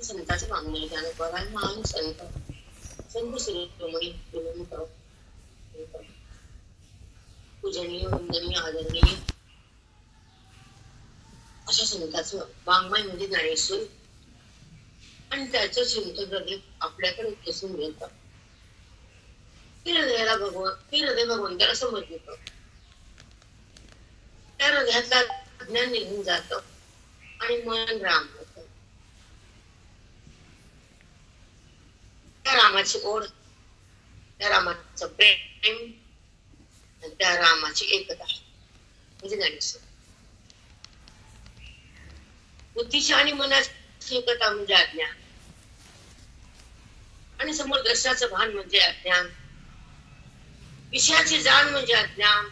संतांचं वाङ्मय ज्ञानोबा महान संत संत शिरोमणी पूजनीय वंदनीय आदरणीय अशा संतांचं वाङ्मय म्हणजे ज्ञानेश्वर आणि त्याचं चिंतन हृदय आपल्याकडे खेचून घेतं. ती हृदय भगवंताला समर्पित. त्या हृदयातलं ज्ञान निघून जातं आणि मन राम होतं. त्या रामाची ओढ, त्या रामाचं प्रेम, त्या रामाची एकता म्हणजे ज्ञानेश्वर. बुद्धीची आणि मनाची एकता म्हणजे अज्ञान आणि समोर दर्शनाचं भान म्हणजे अज्ञान. विषयाची जाण म्हणजे अज्ञान.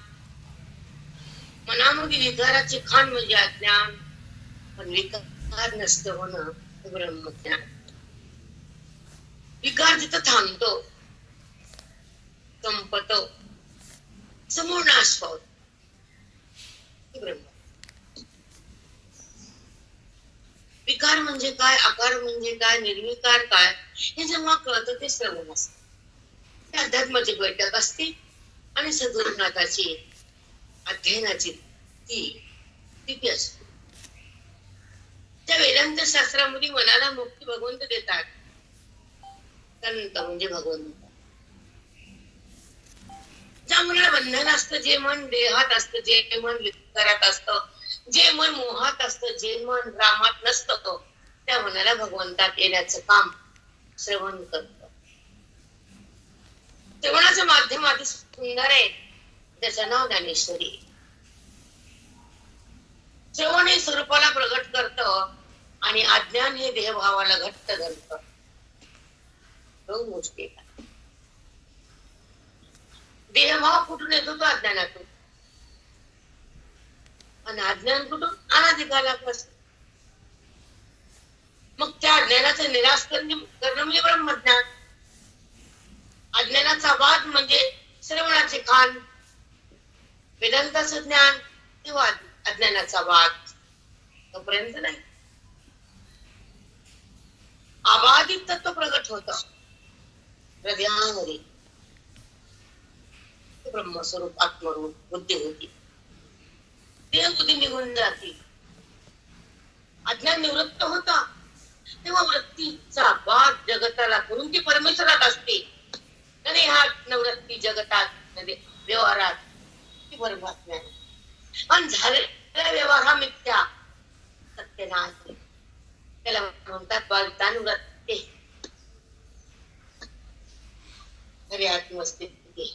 मनामध्ये विकाराची खाण म्हणजे अज्ञान. पण विकार नसतं होणं हे ब्रह्मज्ञान. विकार जिथं थांबतो, संपतो, समूळ नाश पावतो हे ब्रह्म. विकार म्हणजे काय, आकार म्हणजे काय, निर्विकार काय हे जेव्हा कळतं ते श्रवण असतं. त्या अध्यात्माची बैठक असते आणि सद्गुरुनाथाची अध्ययनाची ती असते. त्या वेदांत शास्त्रामध्ये मनाला मुक्ती भगवंत देतात. संत म्हणजे भगवंत. ज्या मनाला बंधन असतं, जे मन देहात असतं, जे मन विकारात असतं, जे मन मोहात असतं, जे मन रामात नसतं, त्या मनाला भगवंतात येण्याचं काम श्रवण करतं. श्रवणाचं माध्यम अति सुंदर आहे, त्याचं नाव ज्ञानेश्वरी. श्रवण हे स्वरूपाला प्रगट करतं आणि अज्ञान हे देहभावाला घट्ट धरतं. दोन गोष्टी. देहभाव कुठून येतो? तो अज्ञानातून. आणि अज्ञान कुठून? अनादिकालापासून. मग त्या अज्ञानाचं निराश करणं म्हणजे ब्रह्मज्ञान. अज्ञानाचा वाद म्हणजे श्रवणाचे खान. वेदांताचं ज्ञान किंवा अज्ञानाचा वाद तोपर्यंत नाही. अबाधित तत्व प्रगट होत हृदयामध्ये. ब्रह्मस्वरूप आत्मरूप बुद्धी होती. देह बुद्धी निघून जाती. अज्ञान निवृत्त होता तेव्हा वृत्तीचा वाद जगताला करून ती परमेश्वरात असते. आणि ह्या नवृत्ती जगतात व्यवहारात ती परमात्मा. आणि झालेला व्यवहार हा मिथ्या सत्य नाही. त्याला म्हणतात बाधितानुवृत्ती. खरी आत्मस्थिती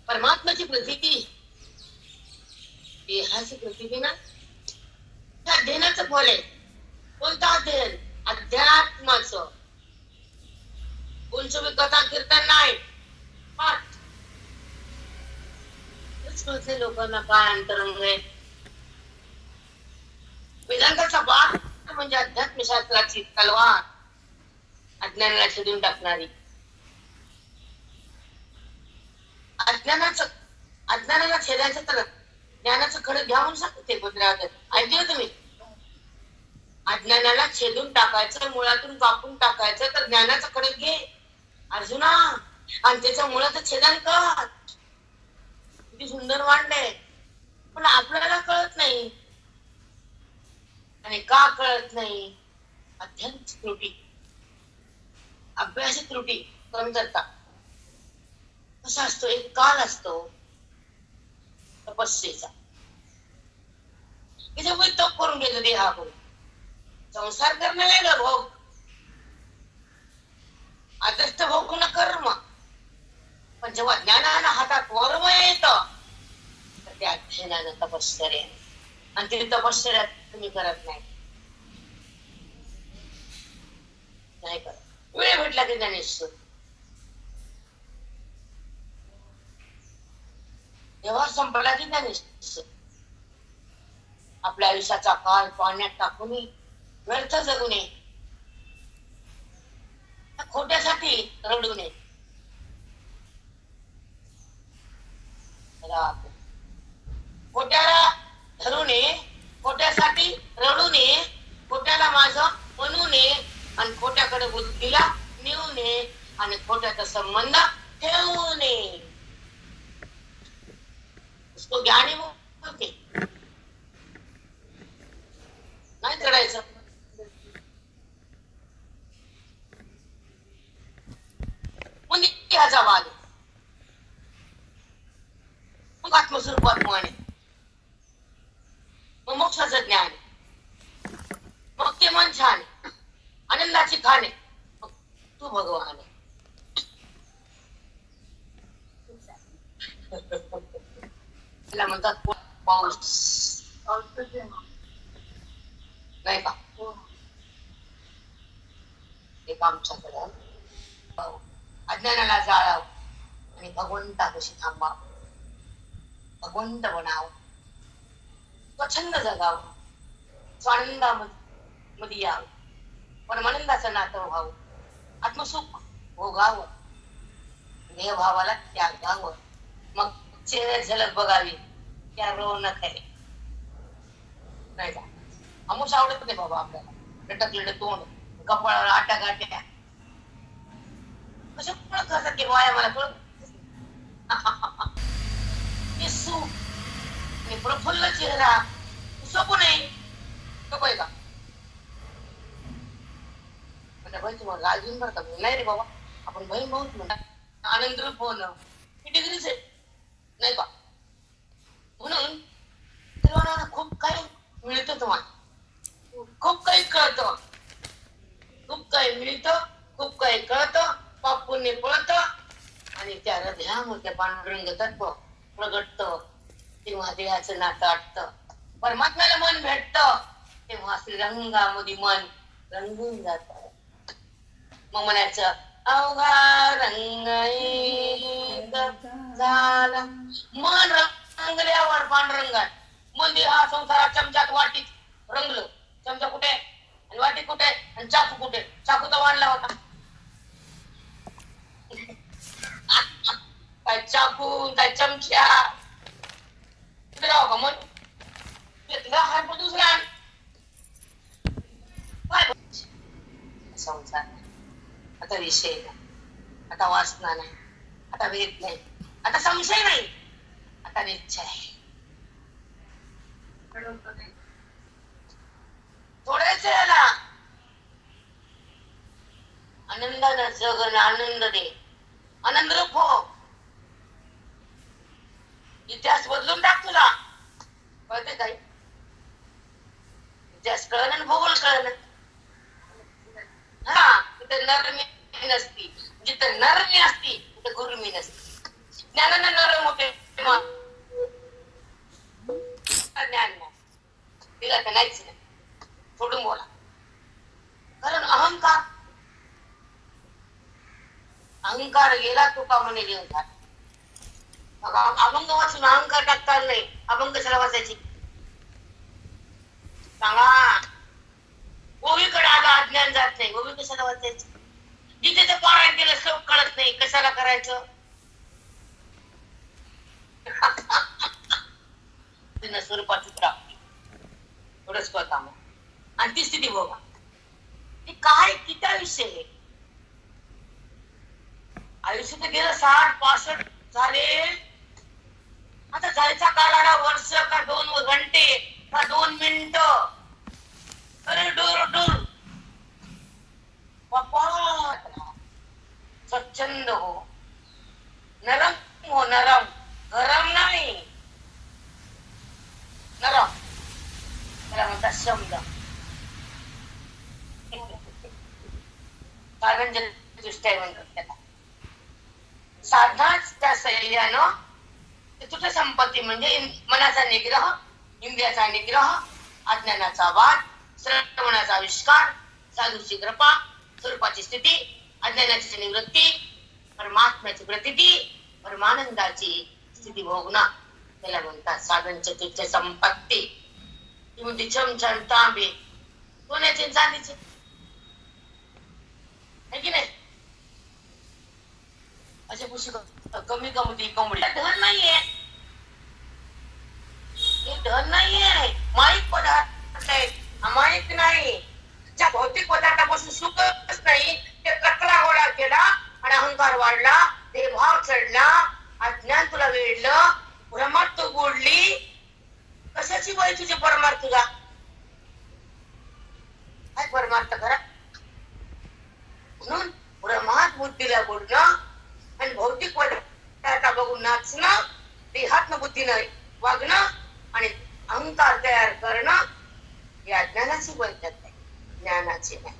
परमात्म्याची प्रतीती. देहाची प्रतीती ना. त्या अध्ययनाचं फल आहे. कोणतं अध्ययन? अध्यात्माचं. उंच कथा कीर्तन नाही, पाठ. लोकांना काय अंतरंग आहे. वेदांताचा पाठ म्हणजे अध्यात्मशास्त्राची तलवार, अज्ञानाला छेदून टाकणारी. अज्ञानाला छेदायचं तर ज्ञानाचं खडं घ्या म्हणून सांगते पत्रात. ऐकलं तुम्ही? अज्ञानाला छेदून टाकायचं, मुळातून कापून टाकायचं तर ज्ञानाचं खडं घे अर्जुना आणि त्याच्या मुळाचं छेदन कर. किती सुंदर मांडलंय. पण आपल्याला कळत नाही. आणि का कळत नाही? अध्ययन त्रुटी, अभ्यास त्रुटी, कमतरता. कसा असतो? एक काल असतो तपस्येचा. त्याच्यामुळे तप करून घेतो देहाकडून. संसार करणं वेगळं भोग, आदर्श भोग न कर्म. पण जेव्हा ज्ञानानं हातात वर्म येतं तर त्या अध्ययनानं तपश्चर्या. आणि ते तपश्चर्या तुम्ही करत नाही करत. वेळ भेटला की ज्ञानेश्वर. तेव्हा संपला की ज्ञानेश्वर. आपल्या आयुष्याचा काळ पाण्यात टाकून व्यर्थ जगू नये, खोट्यासाठी रडू नये. खोट्याला धरू नये, खोट्यासाठी रडू नये, खोट्याला माझं म्हणू नये, आणि खोट्याकडे बुद्धीला नेऊ नये आणि खोट्याचा संबंध ठेवू नये. उसको ज्ञानी बोलते. नाही करायचं. मग नित्याचा वाद, मग आत्मस्वरूपात माने, मग मोक्षाचं ज्ञान, मग ते मन छान, आनंदाची खाणे, मग तू भगवान आहे. त्याला म्हणतात पाऊस, नाही का? एक आमच्याकडे अज्ञानाला जाळाव आणि भगवंतापाशी थांबाव, भगवंत बनाव, स्वच्छंद जगाव, स्वानंदामध्ये यावं, परमानंदाचं नातं व्हावं, आत्मसुख भोगावं, देहभावाला त्यागावं, मग चेहऱ्यात झलक बघावी, त्या रौनक आहे. नाही का? आमुष आवडत नाही बाबा आपल्याला. लटकलेलं तोंड, कपाळावर आटा गाट्या, कशा करतात की वाया मला कळत. ते सुख आणि प्रफुल्ल चेहरा सोपं नाही. नको आहे का? म्हणजे भाई तुम्हाला राग घेऊन भरता नाही रे बाबा, आपण बहीण भाऊच म्हणतात. आनंद रूप होणं ही डिग्रीच आहे, नाही का? म्हणून तेव्हा खूप काही मिळतं, तुम्हाला खूप काही कळतं, खूप काही मिळतं, खूप काही कळतं, पाप पुण्य पळतं आणि त्या हृदयामध्ये पांडुरंग तत्व प्रगटत. तेव्हा देहाचं नातं आटतं, परमात्म्याला मन भेटतं, तेव्हा श्रीरंगामध्ये मन रंगून जात. मग म्हणायचं अवघा रंग झाला, मन रंगल्यावर पांडुरंगात. मंदिर हा संसारात चमच्यात वाटीत रंगलं. चमचा कुठे आणि वाटी कुठे आणि चाकू कुठे? चाकू तर वाढला होता. काय चाकू काय चमच्या कुठे राव का? मन घेतला हात दुसरा. काय संसार आता विषय नाही, आता वासना नाही, आता भेद नाही, आता संशय नाही, आता निश्चय. थोड्याच याला आनंदानं जग आणि आनंद दे, आनंद रूप हो. इतिहास बदलून टाक तुला, कळते काही? इतिहास कळलं आणि भूगोल कळलं. हा, तिथे नरमी नसती, जिथे नरमी असती तिथे गुरुमी नसती. ज्ञानानं नरम होते, ज्ञान तिला तर नाहीच नाही. सोडून बोला, कारण अहंकार अहंकार गेला तुका म्हणे लिहून. अभंग वाचून अहंकार टाकता नाही. अभंग कशाला वाचायची सांगा? ओवीकडे आला अज्ञान जात नाही, ओवी कशाला वाचायची? जिथे ते पारायण केलं श्लोक कळत नाही, कशाला करायचं? स्वरूपाची प्राप्ती एवढंच कळता. मग आणि ती स्थिती बघा, ती काय किती आयुष्य आहे. आयुष्य तर गेलं 60-65 झाले. आता जायचा कालाला वर्ष का 2 घंटे का 2 मिनिटं? अरे डोर डोर बापा, स्वच्छंद हो, नरम हो, नरम, गरम नाही, नरम. त्याला म्हणतात शब्द. साधनजन्य म्हणतात त्याला. साधनाच त्या सैल्यानं तुझ्या संपत्ती म्हणजे मनाचा निग्रह, इंद्रियाचा निग्रह, अज्ञानाचा वाद, श्रवणाचा आविष्कार, साधूची कृपा, स्वरूपाची स्थिती, अज्ञानाची निवृत्ती, परमात्म्याची प्रतीती, परमानंदाची स्थिती भोगणं, त्याला म्हणतात साधन चतुर्थ संपत्ती. ती म्हणते चमचम तांबे सोन्याचे चांदीचे, है की नाही? असे पुशी कमी कमती कमडी. धन नाहीये, हे धन नाहीये, माईक पदार्थ आहे, अमायिक नाही. ज्या भौतिक पदार्थापासून सुख बाई तुझे परमार्थ का काय परमार्थ करा म्हणून ब्रह्मात बुद्धीला बोलणं आणि भौतिक पदार्थ बघून नाचणं, देहात्म बुद्धीनं वागणं आणि अहंकार तयार करणं या ज्ञानाची बैठक आहे, ज्ञानाची नाही.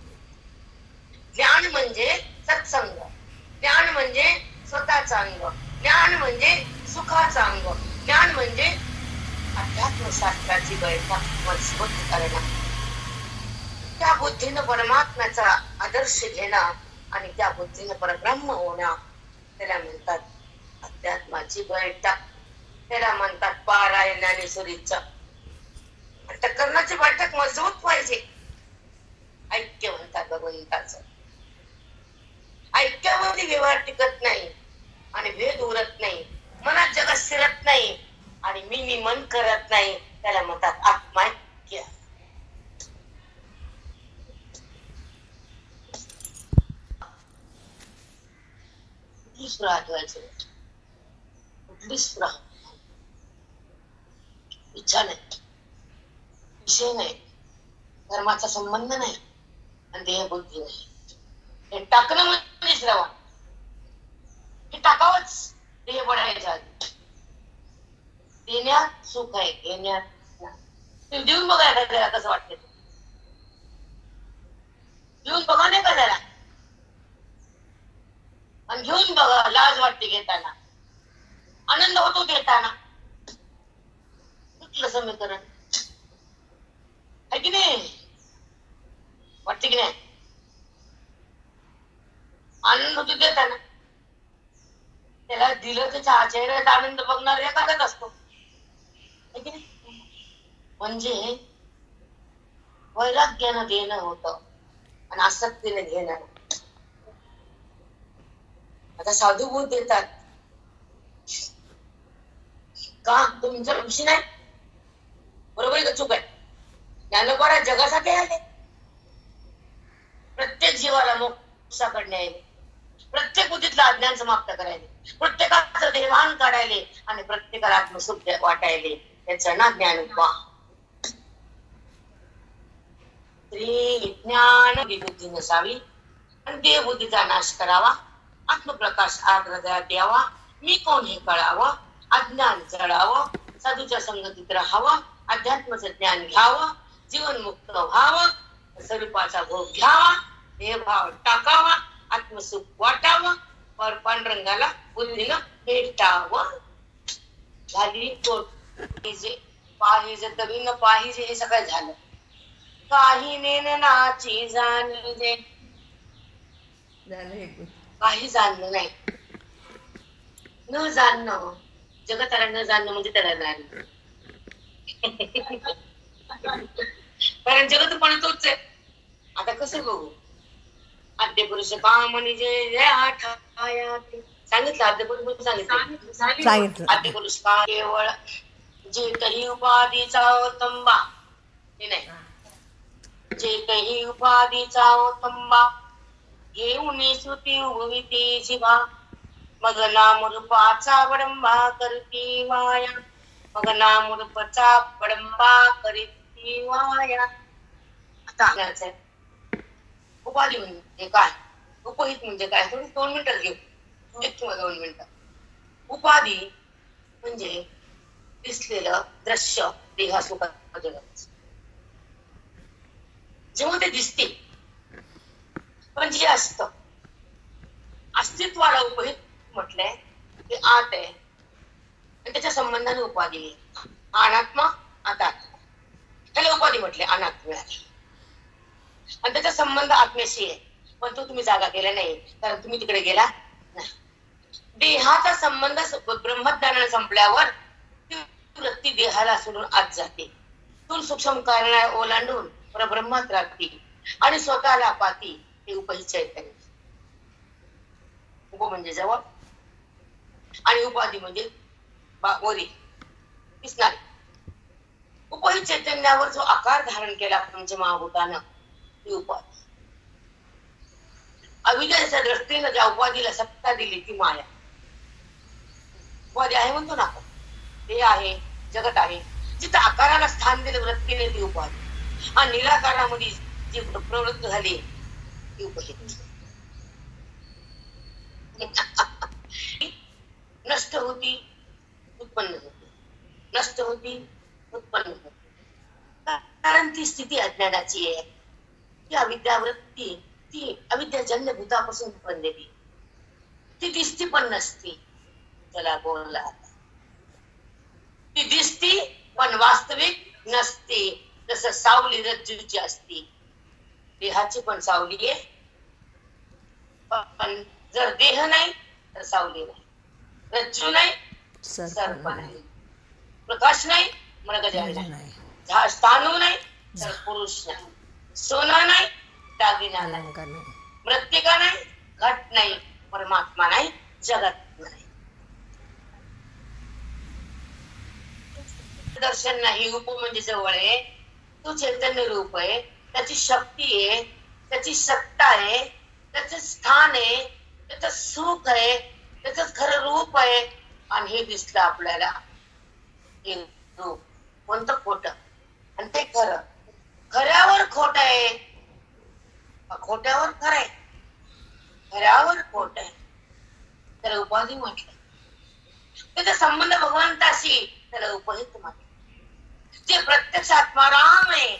ज्ञान म्हणजे सत्संग, ज्ञान म्हणजे स्वतःचा अंग, ज्ञान म्हणजे सुखाचा अंग, ज्ञान म्हणजे अध्यात्मशास्त्राची बैठक मजबूत करणं, त्या बुद्धीनं परमात्म्याचा आदर्श घेणं आणि त्या बुद्धीनं परब्रह्म होणं, त्याला म्हणतात अध्यात्माची बैठक. त्याला म्हणतात पारायण ज्ञानेश्वरीचं. अंतःकरणाची बैठक मजबूत पाहिजे. ऐक्य म्हणतात भगवंताचं. ऐक्यामध्ये व्यवहार टिकत नाही आणि भेद उरत नाही, मनात जगात शिरत नाही आणि मी मन करत नाही, त्याला म्हणतात आत्मैक्य. कुठलीच इच्छा नाही, विषय नाही, धर्माचा संबंध नाही आणि देहबुद्धी नाही. हे टाकणं म्हणजे श्रवण, हे टाकावंच. देह बढायच्या आधी देण्यात सुख आहे, घेण्यात नाही. देऊन बघा एखाद्याला कसं वाटतं, देऊन बघा नाही का त्याला, आणि घेऊन बघा लाज वाटते घेताना, आनंद होतो देताना. कुठलं समीकरण आहे की नाही, वाटते की नाही? आनंद होतो देताना, त्याला दिलं त्याच्या चेहऱ्यात आनंद बघणार एखादाच असतो, की नाही? म्हणजे वैराग्यानं देणं होतं आणि आसक्तीने घेणं. आता साधू बोध देतात का तुमचा विषय नाही, बरोबर आहे का चूक आहे? ज्ञानोबा जगासाठी आले, प्रत्येक जीवाला मोक्षाकडे आले, प्रत्येक बुद्धीतला अज्ञान समाप्त करायले, प्रत्येकाचं देवान काढायले आणि प्रत्येकाला आत्मसुख वाटायले. त्याचं ना ज्ञानोबा. ज्ञान बुद्धी नसावी आणि देहबुद्धीचा नाश करावा, आत्मप्रकाश हृदयात यावा, मी कोण हे कळावं, अज्ञान जळावं, साधूच्या संगतीत राहावं, अध्यात्माचं ज्ञान घ्यावं, जीवनमुक्त व्हावं, स्वरूपाचा भोग घ्यावा, देहभाव टाकावा, आत्मसुख वाटावं, पांडुरंगाला बुद्धीनं भेटावं. झाली पाहिजे पाहिजे तरी न पाहिजे, हे सगळं झालं. काही नेनाची जाणीजे, काही जाणणं नाही, न जाणणं. जगताला न जाणणं म्हणजे त्याला जाणणं. कारण जगतपणा तोच आहे. आता कसं बघू, आद्य पुरुष कामनी जे सांगितलं, आद्य पुरुष सांगितलं, आद्य पुरुष का केवळ जे काही उपाधीचा अवतंबा, हे नाही, जे काही उपाधीचा अवतंबा घेऊन श्रुती उभविते जिव्हा, मग नाम रूपाचा बडंबा करती वाया, मग नाम रूपाचा बडंबा करती वाया. आता उपाधी म्हणजे काय, उपहित म्हणजे काय, थोडी 2 मिनिटात घेऊ, 1 किंवा 2 मिनिटं. उपाधी म्हणजे दिसलेलं दृश्य, देहासुखाचं जगत. जेव्हा ते दिसते, पण जे असतं अस्तित्वाला उपहित म्हटलंय, ते आत आहे आणि त्याच्या संबंधाने उपाधी आहे. अनात्मा, आता त्याला उपाधी म्हटले, अनात्म मिळाली आणि त्याचा संबंध आत्म्याशी आहे, पण तो तुम्ही जागा केला नाही, कारण तुम्ही तिकडे गेला नाही. देहाचा संबंध ब्रह्मज्ञानाने संपल्यावर ती वृत्ती देहाला सोडून आत जाते, स्थूल सूक्ष्म कारण ओलांडून परब्रह्मात राहते आणि स्वतःला पाती. हे उपहित चैतन्य. उप म्हणजे जवळ आणि उपाधी म्हणजे वरी दिसणारी. उपहित चैतन्यावर जो आकार धारण केला पंचमहाभूतानं, ती उपाधी. अविद्येच्या दृष्टीनं ज्या उपाधीला सत्ता दिली ती माया. उपाधी आहे म्हणतो ना आपण, ते आहे, जगत आहे, जिथं आकाराला स्थान दिलं वृत्तीने ती उपाधी, आणि निराकारामध्ये जी प्रवृत्त झाली ती उपहित. नष्ट होती उत्पन्न होती, नष्ट होती उत्पन्न होती. कारण ती स्थिती अज्ञानाची आहे. ती अविद्यावृत्ती, ती अविद्याजन्य भूतापासून बनलेली, ती दिसती पण नसती. चला बोलला, ती दिसती पण वास्तविक नसते. जसं सावली रज्जूची असती, देहाची पण सावली आहे, पण जर देह नाही तर सावली नाही, रज्जू नाही सर्प नाही, प्रकाश नाही मृगजळ नाही, स्थाणू नाही तर पुरुष नाही, सोना नाही दागिना नाही, मृत्तिका नाही घट नाही, परमात्मा नाही जगत नाही. दर्शन नाही, रूप म्हणजे जवळ आहे, तो चैतन्य रूप आहे, त्याची शक्ती आहे, त्याची सत्ता आहे, त्याचं स्थान आहे, त्याचं सुख आहे, त्याचं खरं रूप आहे. आणि हे दिसलं आपल्याला, हे रूप कोणतं खोट आणि ते खरं. खऱ्यावर खोट आहे, खोट्यावर खरं आहे, खऱ्यावर खोट आहे, त्याला उपाधी म्हटलं. त्याचा संबंध भगवंताशी त्याला उपहित म्हटलं. जे प्रत्यक्ष आत्माराम आहे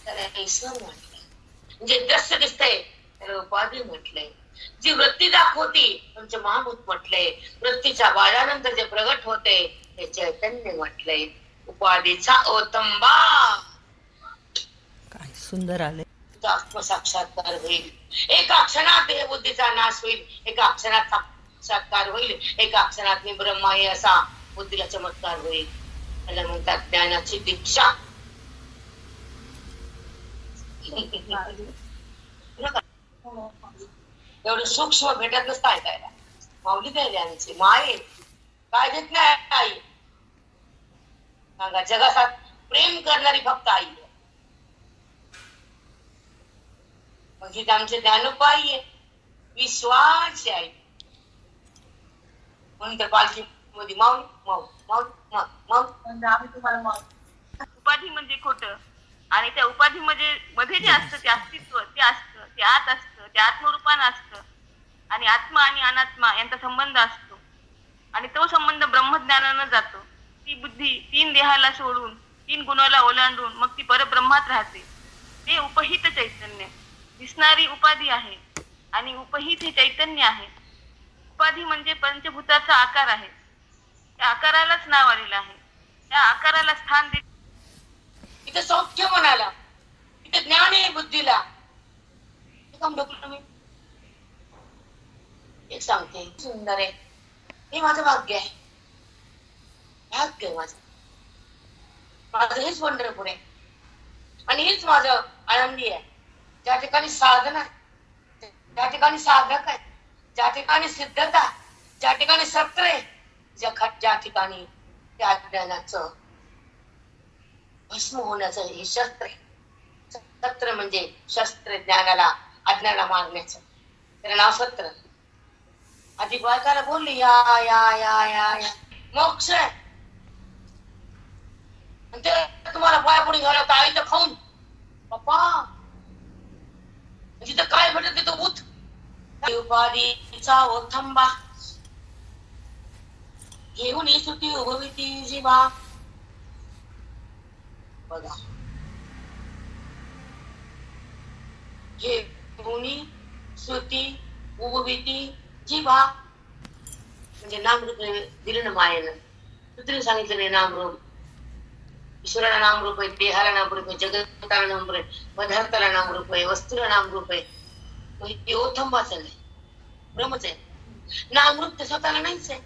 त्याला ईश्वर म्हटलंय. जे दृश्य दिसतंय त्याला उपाधी म्हटलंय. जी वृत्ती दाखवती म्हणजे महाभूत म्हटलंय. वृत्तीच्या बाळानंतर जे प्रगट होते ते चैतन्य म्हटलंय. उपाधीचा ओतंबा. काय सुंदर आले. आत्मसाक्षात्कार होईल. एका क्षणात देह बुद्धीचा नाश होईल. एका क्षणात साक्षात्कार होईल. एका क्षणात मी ब्रह्म आहे असा बुद्धीला चमत्कार होईल. त्याला म्हणतात ज्ञानाची दीक्षा. एवढं सूक्ष्म भेटत नसतं ऐकायला. माऊली द्यायला आमची माय काय देत नाही आई. सांगा जगात प्रेम करणारी फक्त आई आहे. मग ही आमचे ज्ञानोपाई आहे, विश्वास आई. म्हणून तर पालखी मध्ये माऊली माऊ माऊ माऊ म्हणजे आम्ही तुम्हाला माऊ. उपाधी म्हणजे खोट, आणि त्या उपाधी मध्ये जे असतं ते अस्तित्व, ते असतं, ते आत असतं, ते आत्मरूपानं असतं. आणि आत्मा आणि अनात्मा यांचा संबंध असतो, आणि तो संबंध ब्रह्मज्ञानानं जातो. ती बुद्धी 3 देहाला सोडून 3 गुणाला ओलांडून मग ती परब्रह्मात राहते. ते उपहित चैतन्य. दिसणारी उपाधी आहे आणि उपहित हे चैतन्य आहे. उपाधी म्हणजे पंचभूताचा आकार आहे. त्या आकारालाच नाव आलेलं आहे. त्या आकाराला स्थान देत इथे सौख्य म्हणाला, इथे ज्ञान आहे बुद्धीला. एक सांगते सुंदर आहे, हे माझं भाग्य आहे. भाग्य आहे माझं. माझं हेच पंढरपूर आहे आणि हेच माझं आनंदी आहे. ज्या ठिकाणी साधना, ज्या ठिकाणी साधक आहे, ज्या ठिकाणी सिद्धता, ज्या ठिकाणी सत्र आहे, ज्या ठिकाणी त्या ज्ञानाचं भस्म होण्याचं हे शस्त्र आहे. सत्र म्हणजे शस्त्र, ज्ञानाला अज्ञानाला मारण्याचं, त्याला नाव सत्र. आधी बायकाला बोलली या या या या या मोक्ष आहे. ते तुम्हाला पायापुढे घाला तर आई तर खाऊन पप्पा जिथं काय भेटत तिथं उठ. उपाधीचा ओथंबा घेऊन सुटी उभविती जीवा. बघा घेऊन सुटी उभविती जीवा म्हणजे नामरूप दिलं ना मायेनं. तू सांगितलं नाही नामरूप. ईश्वराला नामरूप आहे, देहाला नामरूप आहे, जगताला नामरूप आहे, पदार्थाला नामरूप आहे, वस्तूला नामरूप आहे. हे ओथंबाच नाही, ब्रह्मच आहे. नामरूप ते स्वतःला नाहीच आहे.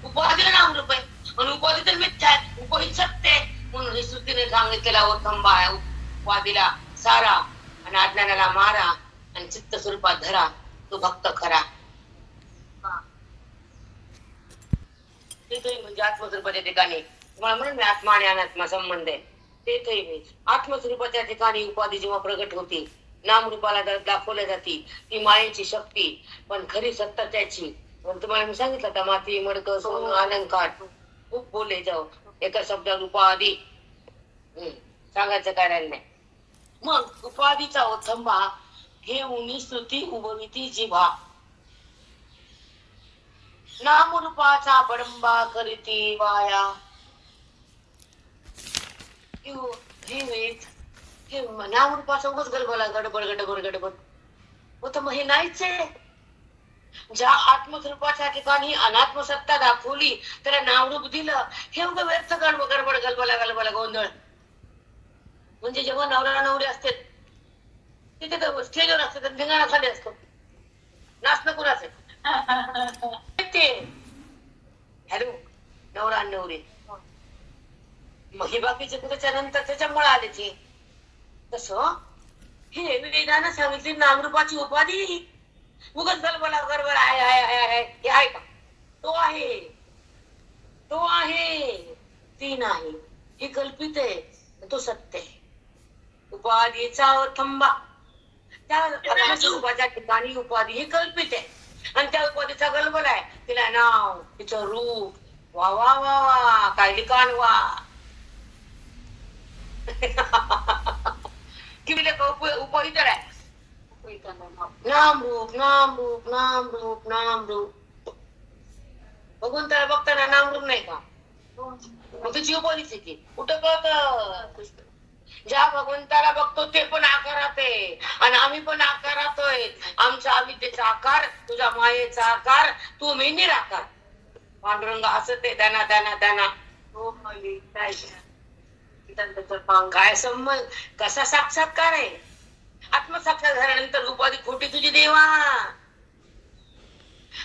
उपाधीला नामरूप आहे आणि उपाधी तर मिथ्या आहे, उपाधी सत्य आहे. म्हणून हे श्रुतीने सांगितलेला ओथंबा आहे. उपाधीला सारा आणि अज्ञानाला मारा आणि चित्त स्वरूपात धरा, तो भक्त खरा. ते म्हणजे आत्मस्वरूपाच्या ठिकाणी तुम्हाला म्हणून मी आत्मा आणि अनात्मा संबंध आहे. ते मी आत्मस्वरूपाच्या ठिकाणी उपाधी जेव्हा प्रगट होती, नामरूपाला दाखवल्या जाती, ती मायेची शक्ती. पण खरी सत्ता त्याची. तुम्हाला मी सांगितलं का माती मडकं सोनं अलंकार खूप बोलले जाऊ, एका शब्दात उपाधी. सांगायचं काय राहिलं नाही. मग उपाधीचा ओथंबा हे उनी स्तुती उभविती जिव्हा, नामरूपाचा बडंबा करीती वाया. हे वेद हे नामरूपाचा उगाच गडबड गडबड गडबड गडबड होत. मग हे नाहीच आहे. ज्या आत्मस्वरूपाच्या ठिकाणी अनात्मसत्ता दाखवली त्याला नामरूप दिलं, हे उगं व्यर्थ गडबड गडबड गलबला गलबला गोंधळ. म्हणजे जेव्हा नवरा नवरी असते तिथे स्टेजवर असते तर धिंगाणा खाली असतो, नाचणं कुणाचं ते. हॅलो, नवरा आणि नवरी, मग हे बाकीचे कुठेच्या नंतर त्याच्यामुळे आले ते. तसं हे वेदानं सांगितली नामरूपाची उपाधी उगाच गलबला गडबड आहे आहे हे आहे का? तो आहे, तो आहे, ती नाही. हे कल्पित आहे, तो सत्य आहे. उपाधीचा थंबा, त्या आत्मस्वरूपाच्या ठिकाणी उपाधी ही कल्पित आहे आणि त्या उपाधीचा गलबला आहे. तिला नाव, तिचं रूप, वा वा वा वा, काय लिखाण वा. उपाधी तर आहे नाम रूप नाम रूप नाम रूप नाम रूप. बघून त्याला बघताना नाम रूप नाही का? मग तुझी उपाधीच आहे ती. कुठं कळत? ज्या भगवंताला बघतो ते पण आकारात आहे आणि आम्ही पण आकारातोय. आमच्या अविद्येचा आकार, तुझ्या मायेचा आकार, तू मी निराकार. पांडुरंग असं ते दाना दाना दाना. काय संबंध? कसा साक्षात्कार आहे? आत्मसाक्षात झाल्यानंतर उपाधी खोटी तुझी देवा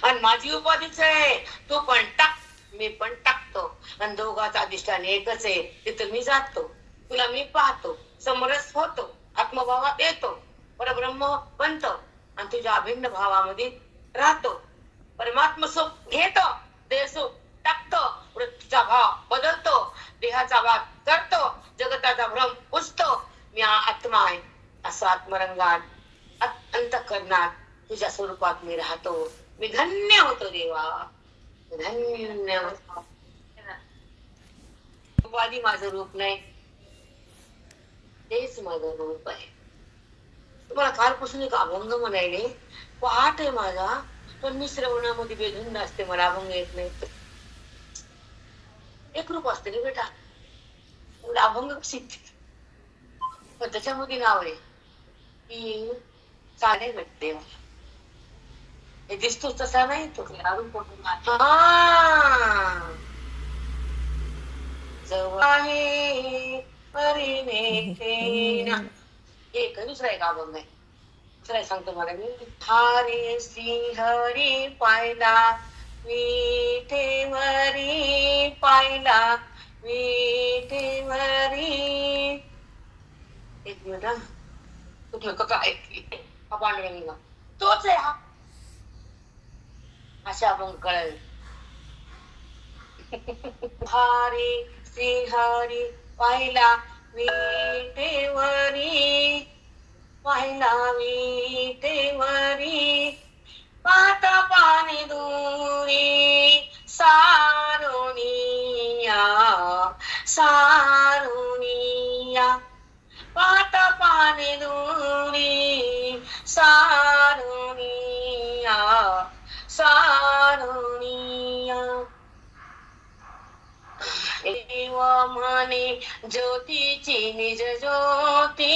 आणि माझी उपाधीच आहे. तू पण टाक, मी पण टाकतो आणि दोघांचा अधिष्ठान एकच आहे. तिथं मी जातो, तुला मी पाहतो, समरस होतो, आत्मभावात येतो, परब्रह्म बनतो आणि तुझ्या अभिन्न भावामध्ये राहतो. परमात्म सुख घेतो, देह सुख टाकतो, वृत्तीचा भाव बदलतो, देहाचा वाद करतो, जगताचा भ्रम पुसतो. मी आत्मा आहे असं आत्मरंगात अंतःकरणात तुझ्या स्वरूपात मी राहतो. मी धन्य होतो देवा, धन्य होतो. उपाधी माझं रूप नाही, तेच माझं रूप आहे. तुम्हाला कालपासून एक अभंग म्हणायले, पाठ आहे माझा, पण मी श्रवणामध्ये बेधुंद असते, मला अभंग येत नाही. एक रूप असते रे बेटा, अभंग शिकते. पण त्याच्यामध्ये नाव आहे की चाले भेटते. हे दिसतोच तसा नाही तो. एक दुसरा एक अभंग आहे, दुसरा सांगतो मला मी. हरे श्री हरी पाहिला विठेवरी, पाहिला विठेवरी. एक मिनिट, कुठलं का काय हा पांडुरंग तोच आहे हा, अशा आपण कळेल. हरे श्री हरी पाहिला विठेवरी, पाहिला विठेवरी, पाहता पाणी दूरी सारुनिया, सारुनिया, पाहता पाणी दूरी सारुनिया, सारुनिया. देव म्हणे ज्योतीची निज ज्योती,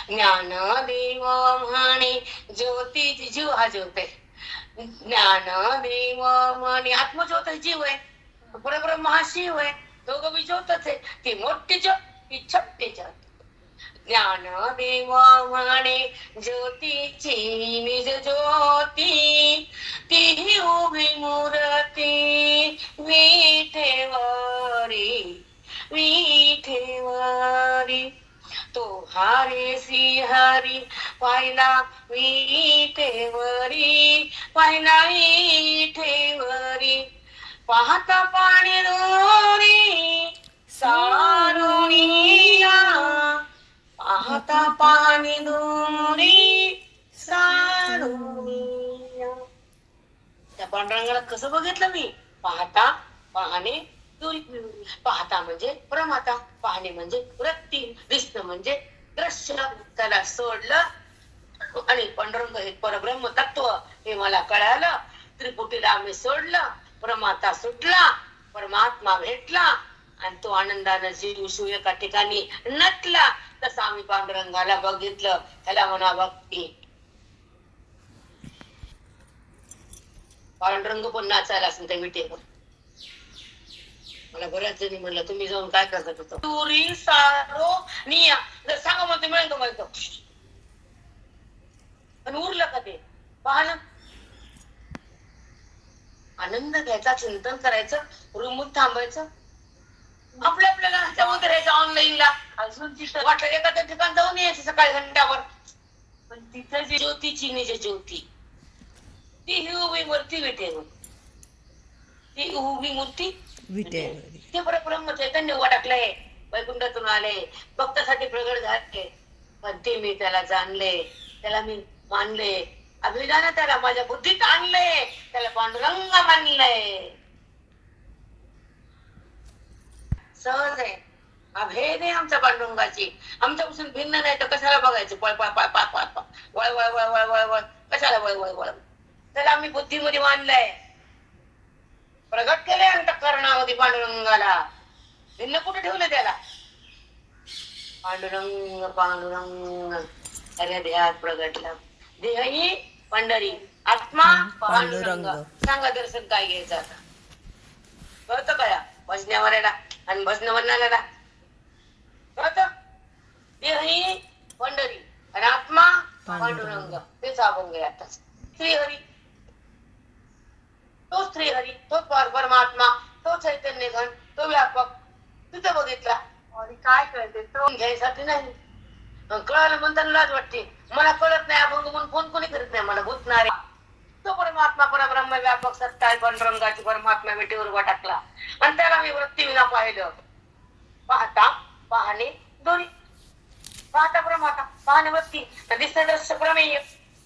ज्ञान देव म्हणे ज्योतीची, जीव हा ज्योत आहे. ज्ञान देव म्हणे आत्मज्योत जीव आहे, परब्रह्म हा शिव आहे. दोघं बी ज्योतच आहे. ती मोठी ज्योत, ती छोटी ज्योत. ज्ञान देव म्हणे ज्योतीची निज ज्योती, ती उभी मूर्ती विठेवरी, विठेवरी. तो हरे श्री हरी पाहिला विठेवरी, पाहिला विठेवरी, पाहता पाणी दोरी सारुनिया, पाहता पाणी दोरी सारुनिया. त्या पांडुरंगाला कसं बघितलं मी? पाहता पाहणे दोरी. पाहता म्हणजे प्रमाता, पाहणे म्हणजे वृत्ती, दिसणं म्हणजे दृश्य. त्याला सोडलं आणि पांडुरंग हे परब्रह्म तत्व हे मला कळालं. त्रिपुटीला मी सोडलं, प्रमाता सुटला, परमात्मा भेटला आणि तो आनंदानं जीव शिव एका ठिकाणी नटला. तसं आम्ही पांडुरंगाला बघितलं. त्याला म्हणा भक्ती. पांडुरंग पण नाचायला असं त्या विटेवर. मला बऱ्याच जणी म्हणलं तुम्ही जाऊन काय करतात होतं. तुरी सारो निया जर सांगा म्हणतो मिळेल का म्हणतो. पण उरलं का ते पाहणं. आनंद घ्यायचा, चिंतन करायचं, रूमून थांबायचं. आपल्याला ह्याच्यामध्ये राहायचं ऑनलाईनला. अजून तिथं वाटलं एखाद्या ठिकाण जाऊन यायचं सकाळी घंट्यावर. पण तिथं जी ज्योतीची निजे ज्योती ती उभी मूर्ती विटेवर. ती उभी मूर्ती विटेवर. ते परब्रह्म चैतन्य उभा टाकलंय. वैकुंठातून आले, भक्तासाठी प्रगट झाले. पण ते मी त्याला जाणले, त्याला मी मानले. अभिधान त्याला माझ्या बुद्धीत आणले. त्याला पांडुरंग मानलंय. सहज आहे. अभेद आहे आमच्या पांडुरंगाची. आमच्यापासून भिन्न नाही तर कशाला बघायचं. पळ पळ पळ पळ पळ वळ वळ वळ वळ वळ वळ कशाला वळ वळ वळ. त्याला आम्ही बुद्धीमध्ये मानलंय, प्रगट केले अंतःकरणामध्ये पांडुरंगाला. भिन्न कुठे ठेवलं त्याला. पांडुरंग पांडुरंग हृदयात प्रगटला. देह ही पंढरी, आत्मा पांडुरंग. सांगा दर्शन काय घ्यायचं आता. कळतं का या भजण्यावरला आणि भजन म्हणणाऱ्याला. कळतं. देह ही पंढरी आणि आत्मा पांडुरंग. तेच अभंग आहे आता. श्रीहरी तो श्रीहरी, तो परमात्मा, तो चैतन्य घन, तो व्यापक. तिथं बघितला आणि काय कळते तो घ्यायसाठी नाही. कळालं म्हणताना लाज वाटते. मला कळत नाही अभंग म्हणून फोन कोणी करत नाही मला. भूतणारे तो परमात्मा परब्रह्म व्यापक सत्ता आहे. पांडुरंगाची परमात्मा विटेवर उभा टाकला आणि त्याला मी वृत्ती विना पाहिलं. पाहता पाहणे दोरी. पाहता प्रमाता, पाहणे वृत्ती, दिसतं दृश्य प्रमेय.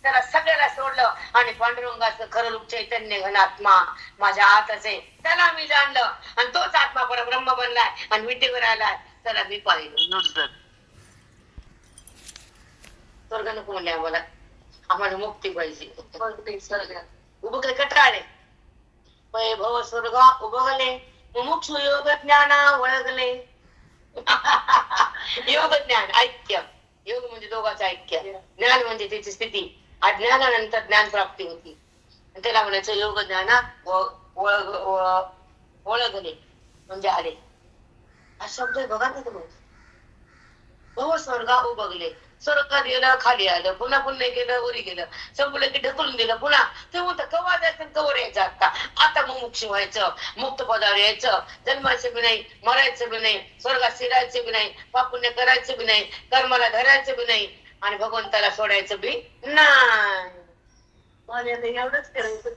त्याला सगळ्याला सोडलं आणि पांडुरंगाचं खरं रूप चैतन्य घन आत्मा माझ्या आतच आहे. त्याला मी जाणलं आणि तोच आत्मा परब्रह्म बनलाय आणि विटेवर आलाय. त्याला मी पाहिलं. स्वर्ग नको म्हणले आम्हाला. आम्हाला मुक्ती पाहिजे. उभं काय कटाळे वैभव स्वर्ग उभगले. मुमुक्षु योग ज्ञाना वळगले. योग ज्ञान ऐक्य. योग म्हणजे दोघांचं ऐक्य. ज्ञान म्हणजे त्याची स्थिती. अज्ञानानंतर ज्ञान प्राप्ती होती. त्याला म्हणायचं योग ज्ञाना वळगले म्हणजे आले. हा शब्द बघा ना तुम्ही. भव स्वर्गा उभगले. स्वर्गात गेलं खाली आलं, पुन्हा पुन्हा गेलं वरी गेलं, संपलं की ढकलून दिलं. पुन्हा ते म्हणतं कवा जायचं कवर यायचं. आता मुमुक्ष व्हायचं, मुक्त पदावर यायचं. जन्मायचं बी नाही, मरायचं बी नाही, स्वर्गात शिरायचं बी नाही, पापुण्य करायचं बी नाही, कर्माला धरायचं बी नाही आणि भगवंताला सोडायचं बी नाही. एवढंच करायचं.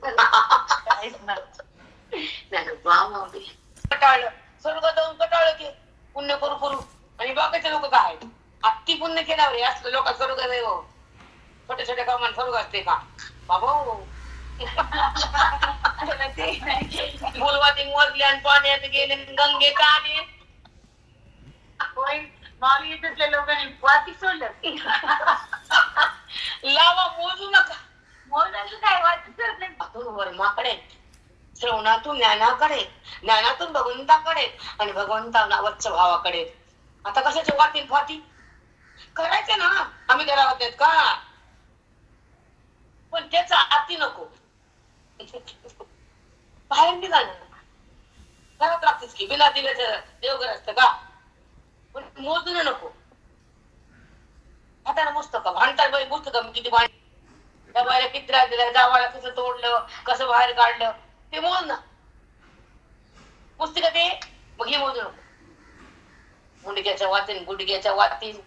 कटाळलं स्वर्ग जाऊन कटाळलं की पुण्य करू करू. आणि बाकीचे लोक काय अति पुण्य केल्यावर असलं लोक स्वर्ग नाही हो. छोट्या छोट्या कामाला स्वर्ग असते का बाबा. फुलवाती मोरली आणि पाण्यात गेले गंगेत आले. मागे लोकांनी वाती सोडलं. लावा मोजू नका. मोजायचं काय वाटी सोडलं. माकडे श्रवणातून ज्ञानाकडे, ज्ञानातून भगवंताकडे आणि भगवंता वच्च भावाकडे. आता कशाचे वाटी फाटी करायचे ना. आम्ही त्याला होत का पण त्याचा आती नको. बाहेर निघालं घरात लागतेच की. बिना दिव्याचं देवघर असतं का. पण मोजणं नको. हाताला मोजतं का. भांडतात बाई मोजतं का किती भांड. त्या बाहेर किती त्रास दिला, जावाला कसं तोडलं, कसं बाहेर काढलं ते मोज ना. मोजते का ते. मग हे मोजू नको. मुंडक्याच्या वातीन गुडघ्याच्या वातीन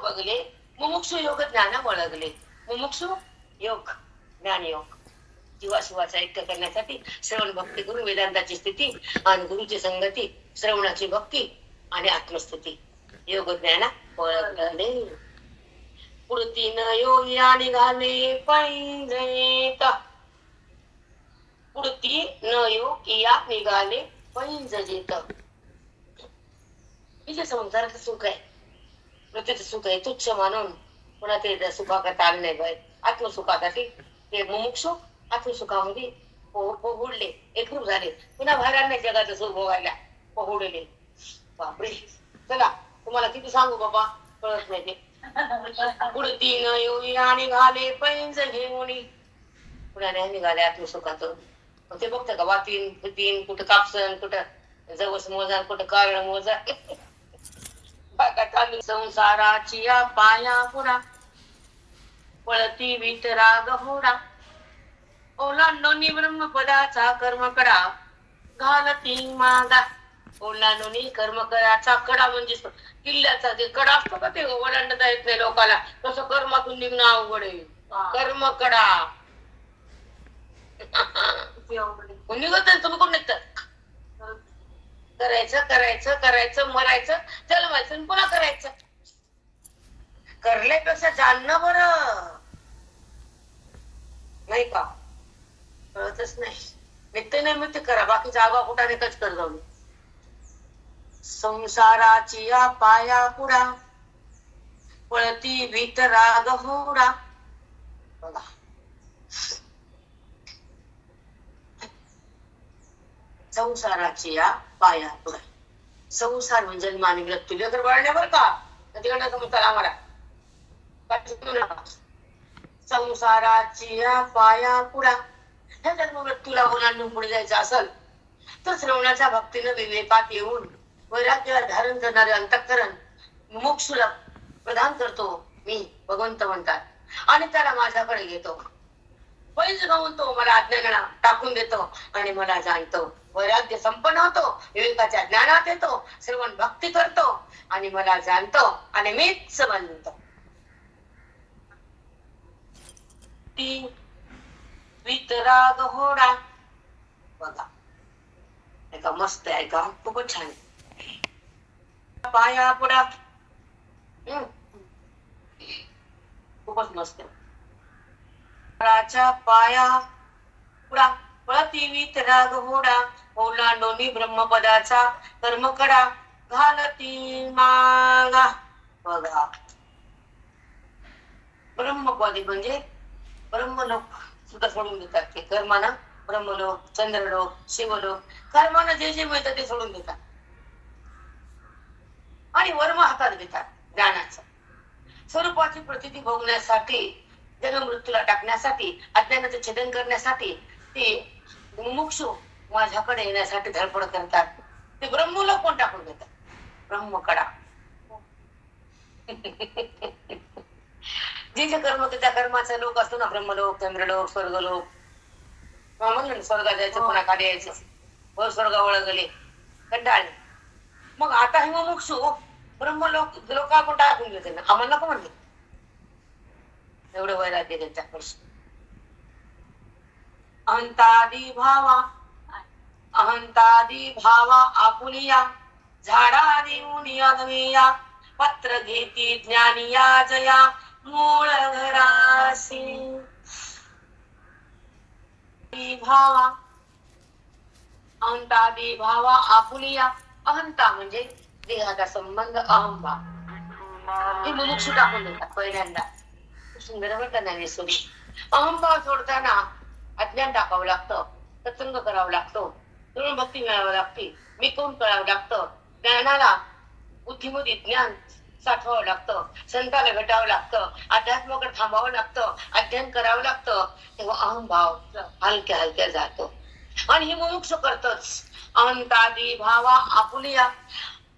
बघले. मुमुक्षु योग ज्ञान वळगले. मुमुक्षु योग ज्ञान योग. जीवाशिवाचा ऐक्य करण्यासाठी श्रवण भक्ती गुरु वेदांताची स्थिती आणि गुरुची संगती, श्रवणाची भक्ती आणि आत्मस्थिती. योग ज्ञान वळगले. पुढती न योग्या निघाले पैंजयेत. पुढती न योग्या निघाले पैंज जेत हिचे संसाराचं सुख आहे, मृत्यूचं सुख आहे तुच्छ मानून पुन्हा ते सुखाकरता आले नाही बाय. आत्मसुखासाठी ते मुमुक्षु आत्मसुखामध्ये पोहुडले, एकरूप झाले, पुन्हा बाहेर नाही जगाचं सुख भोगायला पोहुडले. बापरे, चला तुम्हाला किती सांगू बाबा, कळत नाही ते. पुढे तीन येऊन आणि घाले पैंज घेऊन पुढे निघाले आत्मसुखातून. ते बघतं का बा, तीन तीन कुठं कापसन, कुठं जवस मोजा, कुठं कारण मोजा. संसाराची या पाया पुरा पळती वितराग होडा, ओलांडोनी ब्रह्मपदाचा कर्म करा घालती मागा. ओलांडोनी कर्म कराचा कडा म्हणजे किल्ल्याचा जे कडा असतो का, ते ओलांडता येत नाही लोकाला, तसं कर्मातून निघणं अवघड आहे. कर्म कडा निघत तुम्ही कोण निघतात. करायचं करायचं करायचं, मरायचं, जन्मायचं, पुन्हा करायचं. करल्यापेक्षा जाणणं बरं नाही का, कळतच नाही. नित्य नैमित्य करा, बाकी जागा कुठाने कच कर जाऊ. संसाराची या पाया पुढा पळती वितराग होडा. बघा, संसाराची या पाया पुढा. संसार म्हणजे जन्म आणि मृत्यू, लेकर बाळण्या बरं का, तिकडे समजताला आम्हाला. संसाराची या पाया पुढा, ह्या जन्म मृत्यूला ओलांडून पुढे जायचं असेल तर श्रवणाच्या भक्तीनं विवेकात येऊन वैराग्याला धारण करणारे अंतःकरण मोक्षला प्रदान करतो मी, भगवंत म्हणतात. आणि त्याला माझ्याकडे घेतो, पैज गाऊन तो मला अज्ञानाला टाकून देतो आणि मला जाणतो. वैराग्य संपन्न होतो, विवेकाच्या ज्ञानात येतो, श्रवण भक्ती करतो आणि मला जाणतो आणि मीच बनतो. ती वितराग होडा. बघा, ऐका, मस्त आहे, ऐका, खूपच छान आहे. पाया पुढा खूपच मस्त आहे. पाया पुढा पळती वितराग होडा, ओलांडोनी ब्रह्मपदाचा कर्म कडा घालती मागा. बघा, ब्रह्मपदी म्हणजे ब्रह्मलोक सुद्धा सोडून देतात. ते कर्मानं ब्रह्मलोक, चंद्रलोक, शिवलोक, कर्मानं जे जे मिळतं ते सोडून देतात आणि वर्म हातात घेतात. ज्ञानाचं स्वरूपाची प्रतीती भोगण्यासाठी, जन्म मृत्यूला टाकण्यासाठी, अज्ञानाचं छेदन करण्यासाठी ते मुमुक्षु माझ्याकडे येण्यासाठी धडपड करतात. ते ब्रह्मलोक पण टाकून देतात, ब्रह्मकडा. जे जे कर्म त्या कर्माचा लोक असतो ना, ब्रह्मलोक, चंद्रलोक, स्वर्गलोक. म्हणलं स्वर्गात जायचं, पुन्हा खाली यायचं, वर स्वर्गावळ गेले, कंटाळले. मग आता हे मुमुक्षु ब्रह्मलोक लोक आपण टाकून घेते ना, आम्हाला नको म्हणले. एवढं वैराग्य त्यांच्याकडे. अहंतादी भावा, अहंतादी भावा आपुलिया, झाडादी उनिया गमिया, पत्र घेती ज्ञानिया जया मूळ घरासी. भावा, अहंतादी भावा आपुलिया. अहंता म्हणजे देहाचा संबंध, अहंभाव. हे मुमुक्षु टाकून देतात पहिल्यांदा. सुंदर वाटत नाही सोडी. अहंभाव सोडताना अज्ञान टाकावं लागतं, सत्संग करावं लागतो, तरुण भक्ती मिळावं लागते, मी कोण कळावं लागतं, ज्ञानाला बुद्धिमध्ये ज्ञान साठवावं लागतं, संताला भेटावं लागतं, अध्यात्माकडे थांबावं लागतं, अध्ययन करावं लागतं. तेव्हा अहंभाव हलक्या हलक्या जातो आणि हे मुमुक्षु करतच. अहंतादी भावा आपुलिया,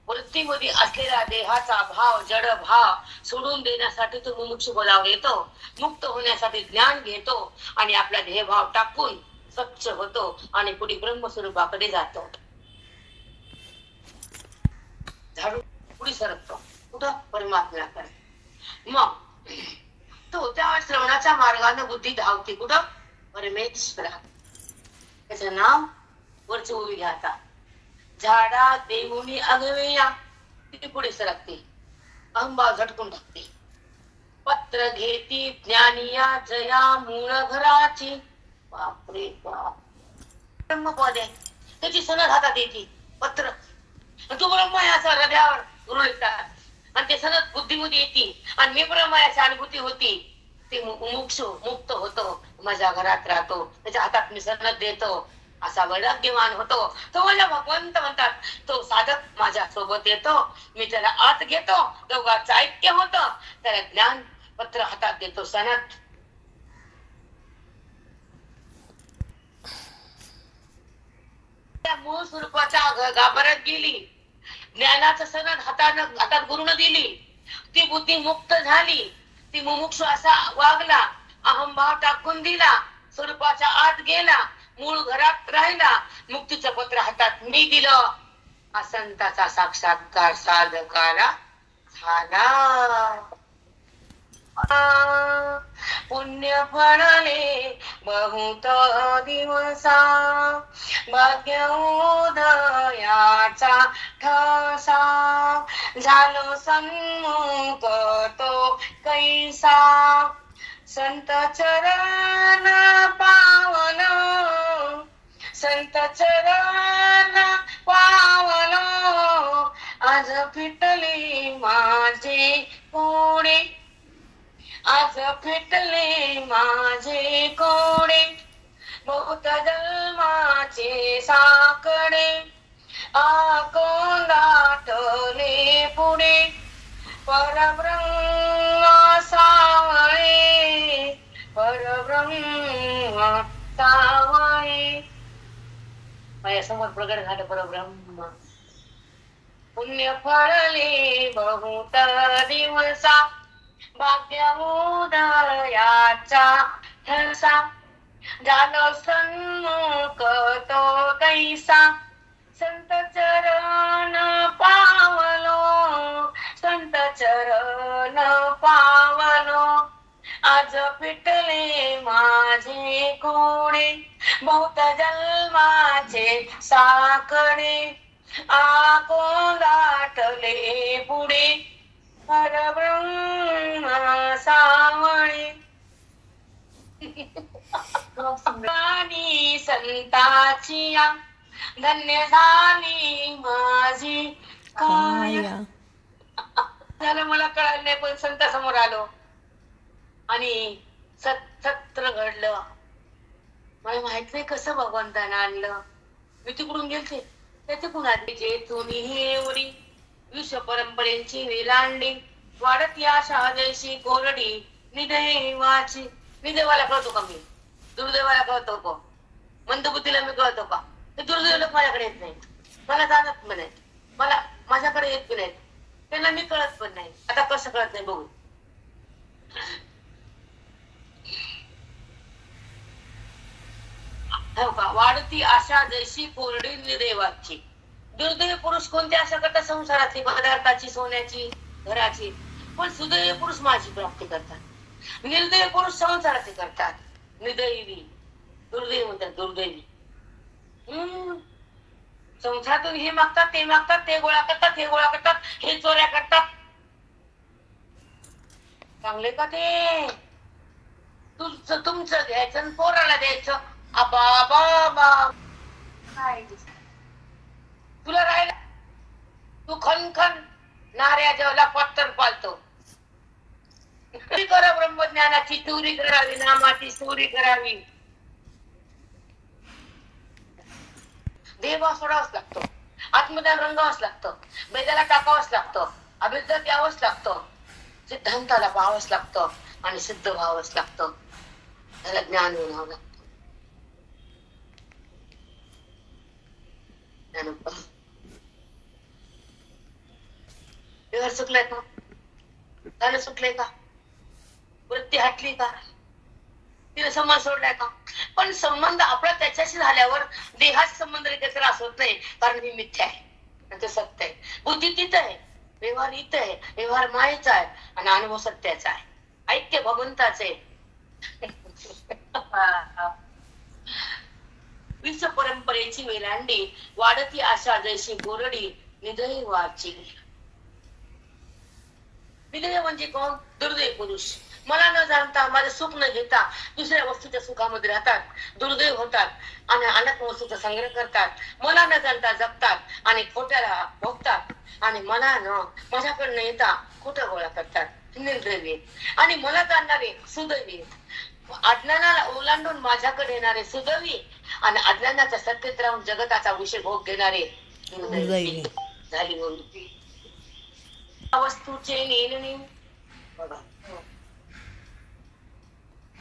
वृत्तीमध्ये असलेला देहाचा भाव, जड भाव सोडून देण्यासाठी तो मुमुक्षु बोलावा येतो, मुक्त होण्यासाठी ज्ञान घेतो आणि आपला देहभाव टाकून स्वच्छ होतो आणि पुढे ब्रह्मस्वरूपाकडे जातो. झाडू पुढे सरकतो, कुठं? परमात्म्याकडे. मग तो त्या श्रवणाच्या मार्गाने बुद्धी धावते कुठं? परमेश्वरा. त्याचं नाव वरच उभी घ्या. आता झाडा देऊनी अगवेया, ती पुढे सरकते, अहंभाव झटकून टाकते. पत्र घेती ज्ञानिया जया मूळ घराची. बापरे बाप, ब्रह्मपद आहे. त्याची सनद हातात येते, पत्र. तू ब्रह्म आहे असं हृदयावर गृहीतात आणि ते सनद बुद्धीमध्ये येते आणि मी ब्रह्म आहे अशी अनुभूती होती. ते मुक्त होतो, माझ्या घरात राहतो, त्याच्या हातात मी सनद देतो, असा वैराग्यवान होतो. तो माझ्या भगवंत म्हणतात. तो साधक माझ्या सोबत येतो, मी त्याला आत घेतो, दोघांचं ऐक्य होतं, त्याला ज्ञान पत्र हातात देतो, सनद. त्या मूळ स्वरूपाच्या गाभाऱ्यात गेली, ज्ञानाचं सनद हातात गुरुनं दिली, ती बुद्धी मुक्त झाली, ती मुमुक्षु असा वागला, अहंभाव टाकून दिला, स्वरूपाच्या आत गेला, मूळ घरात राहिला, मुक्तीचं पत्र हातात मी दिलं, असंताचा साक्षात्कार साधकाला झाला. पुण्य फळले बहुत दिवसा, भाग्य उदयाचा ठसा, झालो सन्मुख तो कैसा, संत चरण पावलो, संत चरण पावलो, आज फिटले माझे कोडे, आज फिटले माझे कोडे, बहुत जन्माचे साकडे, आकोंदाटले पुढे, परब्रह्म सावळे, परब्रह्म सावळे. माझ्यासमोर प्रगट झालं परब्रह्म. पुण्य फळले बहुत दिवसा, भाग्य उदयाचा ठसा, झालो सन्मुख तो कैसा, संत चरण पावलो, संत चरण पावलो, आज फिटले माझे कोडे, बहुत जन्माचे साकडे, आकोंदाटले पुढे, परब्रह्म सावळे. आणि संताची धन्य झाली माझी काया. झालं मला कळलं नाही, पण संत समोर आलो आणि सत्र घडलं. मला माहित नाही कसं भगवंतानं आणलं. मी तिकडून गेलते, त्याचे कुणा तुम्ही ही एवढी विश्व परंपरेची वेलांडी, वाढत या शहादेशी कोरडी निदेवाची. मी देवाला कळतो का? मी दुर्दैवाला कळतो का? मंदबुद्धीला मी कळतो का? ते दुर्दैव लोक माझ्याकडे येत नाही, मला जाणत पण नाही, मला माझ्याकडे येत पण नाही, त्यांना मी कळत पण नाही. आता कसं कळत नाही बघू. हो का? वाढती आशा जैशी कोरडी निदेवाची. दुर्दैवी पुरुष कोणते आशा करतात? संसाराची, पदार्थाची, सोन्याची, घराची. पण सुदैवी पुरुष माझी प्राप्ती करतात. निर्दैवी पुरुष संसाराची करतात. निदैवी, दुर्दैवी म्हणतात, दुर्दैवी. संसारातून हे मागतात, ते मागतात, ते गोळा करतात, हे गोळा करतात, हे चोऱ्या करतात. चांगले का ते? तुमचं घ्यायचं, पोराला द्यायचं. आबा काय तुला राहिला? तू खनखन नाऱ्या जेवला पत्तर पालतो. करा ब्रह्मज्ञानाची चोरी करावी, नामाची चोरी करावी. देवा सोडावाच लागतो, आत्मज्ञान रंगावंच लागतं, वेदाला टाकावंच लागतं, अभिज्ञात यावंच लागतं, सिद्धांताला पाहावंच लागतं आणि सिद्ध व्हावंच लागतं. त्याला ज्ञान मिळावं लागतं. व्यवहार सुटलाय का? गाणं सुटलंय का? वृत्ती हटली का? तिने संबंध सोडलाय का? पण संबंध आपला त्याच्याशी झाल्यावर देहाचा संबंध त्रास होत नाही, कारण मी मिथ्या आहे, ते सत्य आहे. बुद्धी तिथं आहे, व्यवहार इथं आहे, व्यवहार मायेचा आहे आणि अनुभव सत्याचा आहे, ऐक्य भगवंताचे. विश्व परंपरेची वेलांडी, वाढती आशा जैशी कोरडी निदैवाची. निदैव म्हणजे कोण? दुर्दैव पुरुष. मला न जाणता, माझं सुख न घेता दुसऱ्या वस्तूच्या सुखामध्ये राहतात, दुर्दैव होतात आणि अनेक वस्तूचा संग्रह करतात. मला न जाणता जगतात आणि खोट्याला भोगतात आणि मला न माझ्याकडनं येता खोटं गोळा करतात, निर्दैवी. आणि मला जाणणारे सुदैवी, अज्ञानाला ओलांडून माझ्याकडे येणारे सुदैवी आणि अज्ञानाच्या सत्तेत राहून जगताचा विषय भोग घेणारे दुर्दैवी. झाली वृत्ती वस्तूचे नेणणे. बघा,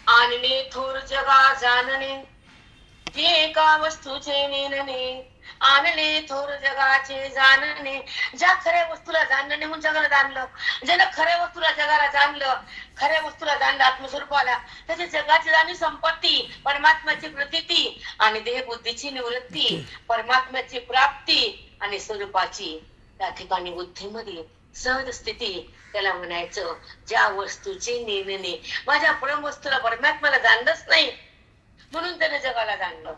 आणणे थोर जगा जाणणे, जे एका वस्तूचे नेणणे. आणले थोर जगाचे जाणणे. ज्या खऱ्या वस्तूला जाणणे म्हणून जगाला जाणलं. ज्यानं खऱ्या वस्तूला जगाला जाणलं, खऱ्या वस्तूला जाणलं आत्मस्वरूपाला, त्याच्या जगाची जाणीव संपत्ती, परमात्म्याची प्रतीती आणि देहबुद्धीची निवृत्ती, परमात्म्याची प्राप्ती आणि स्वरूपाची त्या ठिकाणी बुद्धीमध्ये सहज स्थिती. त्याला म्हणायचं ज्या वस्तूचे नेणणे. माझ्या परम वस्तूला परमात्म्याला जाणलंच नाही म्हणून त्याने जगाला जाणलं.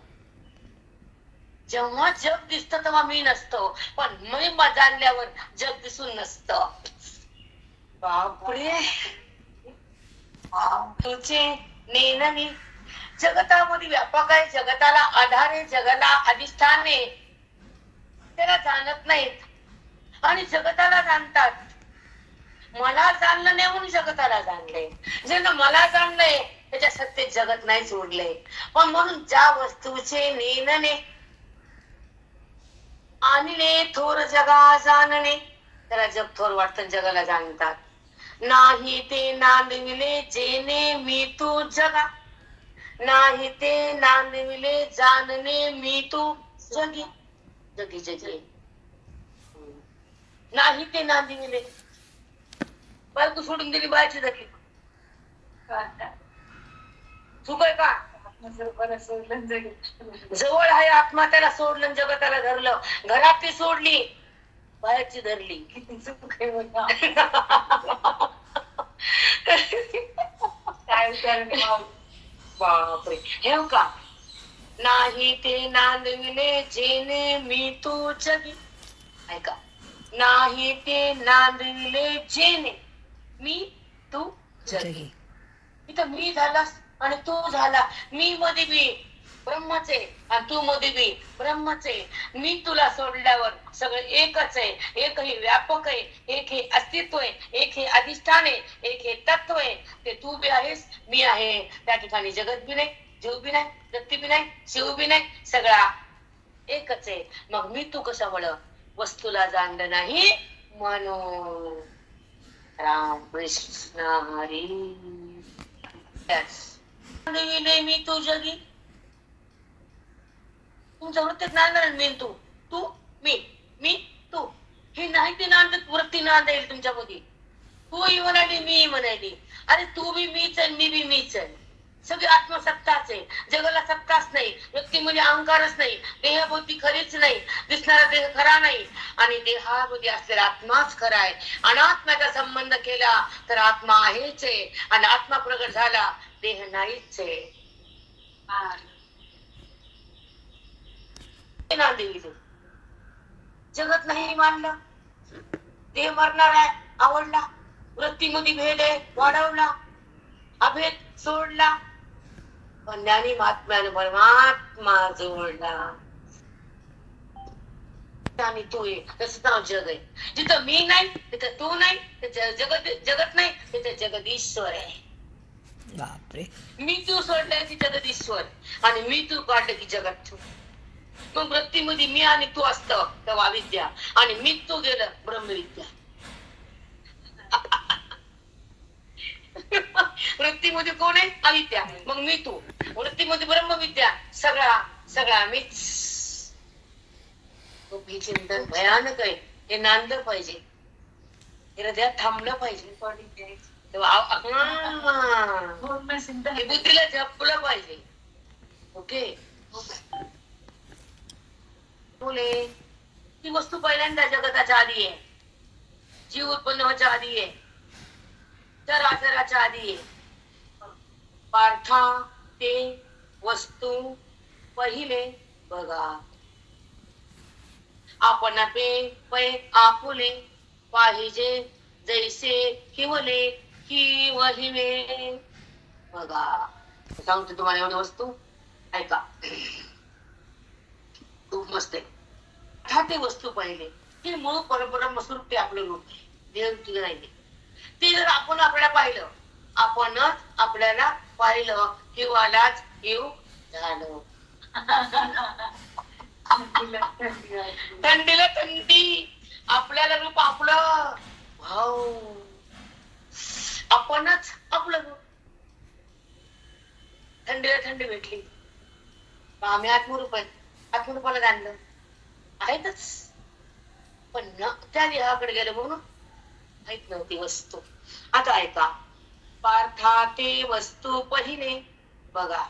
जेव्हा जग दिसतं तेव्हा मी नसतो, पण मी जाणल्यावर जग दिसून नसतं. बापरे, तुझे नेणणे. जगतामध्ये व्यापक आहे, जगताला आधार आहे, जगाला अधिष्ठान आहे. त्याला जाणत नाहीत आणि जगताला जाणतात. मला जाणलं नाही म्हणून जगताला जाणले. ज्यानं मला जाणलंय त्याच्या सत्तेत जगत नाही सोडले. पण म्हणून ज्या वस्तूचे नेणणे. आणले थोर जगा जाणणे. त्याला जग थोर वाटतं, जगाला जाणतात. नाही ते नांदविले जेणे मी तू जगा. नाही ते नांदविले जाणणे मी तू जगी. जगी जगी नाही ते नांदविले. बायको सोडून दिली, बायची धरली. चुक आहे का? जवळ आहे आत्मा, त्याला सोडलं, जगताला धरलं. घरात ती सोडली, बाहेरची धरली. किती चूक आहे बापरे. हे का नाही ते नांदविले जेणे मी तू जगी. ऐका, नाही ते नांदविले जेणे मी तू जगी. इथं मी झालास आणि तू झाला. मी मध्ये बी ब्रह्मच आहे आणि तू मध्ये बी ब्रह्मच आहे. मी तुला सोडल्यावर सगळं एकच आहे. एक हे व्यापक आहे, एक हे अस्तित्व आहे, एक हे अधिष्ठान आहे, एक हे तत्व आहे. ते तू बी आहेस, मी आहे. त्या ठिकाणी जगत बी नाही, जीव बी नाही, व्यक्ती बी नाही, शिव बी नाही, सगळा एकच आहे. मग मी तू कसं वळ वस्तूला जाणलं नाही म्हणून. राम कृष्ण हरी. मी तू जगी. तुमच्या वृत्तीत नांदणार मी तू, तू मी तू. हे नाही ते नांदत वृत्ती नांद येईल तुमच्यामध्ये. तू म्हणाली, मी म्हणाली. अरे तू बी मीच आहे, मी बी मीच आहे. सगळी आत्मसत्ताच आहे. जगाला सत्ताच नाही, व्यक्ती म्हणजे अहंकारच नाही, देहबुद्धी खरीच नाही, दिसणारा देह खरा नाही आणि देहामध्ये असलेला आत्माच खरा आहे. अनात्म्याचा संबंध केला तर आत्मा आहेच आहे आणि आत्मा प्रगट झाला, देह नाहीच आहे. जगत नाही मानलं, देह मरणार आहे आवडला, वृत्तीमध्ये भेद आहे वाढवला, अभेद सोडला, पण ज्ञानी महात्म्याने परमात्मा जोडला. आणि तू आहे तसं नाव जग आहे. जिथं मी नाही तिथं तू नाही, जगत नाही तिथं जगदीश्वर आहे. बापरे. मी तू सोडलंय की जगदीश्वर आणि मी तू काढलं की जगत. मग वृत्तीमध्ये मी आणि तू असतं तेव्हा अविद्या आणि मी तू गेलं ब्रह्मविद्या. वृत्तीमध्ये कोण आहे? अविद्या. मग मी तू. वृत्तीमध्ये ब्रह्मविद्या. सगळा मीच. हे चिंतन भयानक आहे. हे नांदलं पाहिजे, हृदयात थांबलं पाहिजे, बुद्धीला झपलं पाहिजे. ओके. बोले ती वस्तू पहिल्यांदा जगताच्या आधी आहे, जीव उत्पन्न व्हायच्या आधी आहे, चराचराच्या आधी आहे. पार्था ते वस्तू पहिले बघा. आपण पे पै आपुले पाहिजे जैसे हिवले ही वहिवे. बघा सांगतो तुम्हाला एवढी वस्तू ऐका, खूप मस्त आहे. हा ते वस्तू पाहिले ते मूळ परंपरा मसूर ते आपलं रूप देव तुझं नाही. ते जर आपण आपल्याला पाहिलं, आपणच आपल्याला पाहिलं, हिवालाच हिव झालं. थंडीला थंडी, आपल्याला रूप आपलं भाऊ, आपणच आपलं रूप. थंडीला थंडी भेटली, आम्ही आत्मरूप आहेत, आत्मरूपाला जाणलं आहेतच, पण न त्या देहाकडे गेलं म्हणून माहित नव्हती वस्तू. आता ऐका, पार्था ते वस्तू पहिने. बघा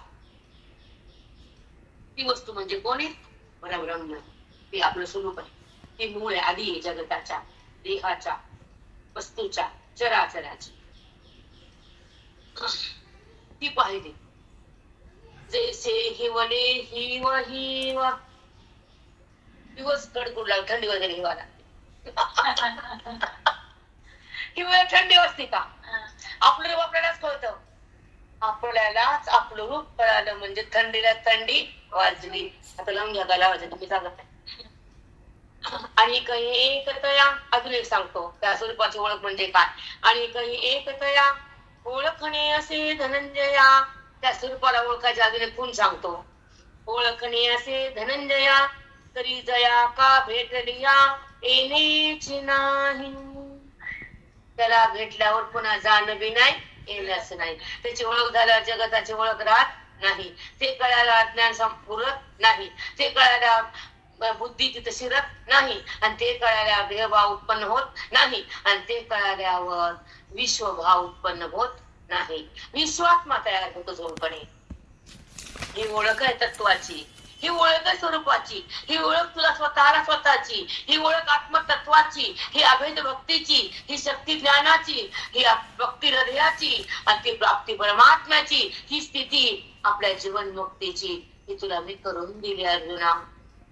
ती वस्तू म्हणजे कोण आहे? परब्रह्म. ते आपलं स्वरूप आहे, ते मूळ आहे, आधी आहे जगताच्या, देहाच्या, वस्तूच्या, चराचराची. ती पाहिली जैसे हिवले हिव हिव. दिवस कडकुड लाग, थंडी वगैरे हिवाला. हिवाळ्यात थंडी वाजते का? आपलं रूप आपल्यालाच कळतं, आपल्यालाच आपलं रूप कळालं म्हणजे थंडीला थंडी वाजली. आता लावून घ्या, काय लावायचं तुम्ही सांगत नाही. आणि काही एकतया, अजून एक सांगतो त्या स्वरूपाची ओळख म्हणजे काय. आणि काही एकतया ओळखणे असे धनंजया. त्या स्वरूपाला ओळखायचे अजून एक गुण सांगतो. ओळखणे असे धनंजया, तरी जया का भेटलिया येणेच नाही. त्याला भेटल्यावर पुन्हा जाणं बी नाही, येणंच नाही. त्याची ओळख झाल्यावर जगताची ओळख राहत नाही. ते कळायला ज्ञान संपूरत नाही. ते कळायला बुद्धी तिथे शिरत नाही. आणि ते कळायला देहभाव उत्पन्न होत नाही. आणि ते कळाल्यावर विश्वभाव उत्पन्न होत नाही. विश्वात्मा तयार होतो जोडपणे. ही ओळख आहे तत्वाची, ही ओळख आहे स्वरूपाची, ही ओळख तुला स्वतःला स्वतःची, ही ओळख आत्मतत्वाची, ही अभेद भक्तीची, ही शक्ती ज्ञानाची, ही भक्ती हृदयाची, आणि ती प्राप्ती परमात्म्याची, ही स्थिती आपल्या जीवन मुक्तीची, ही तुला मी करून दिली अर्जुना,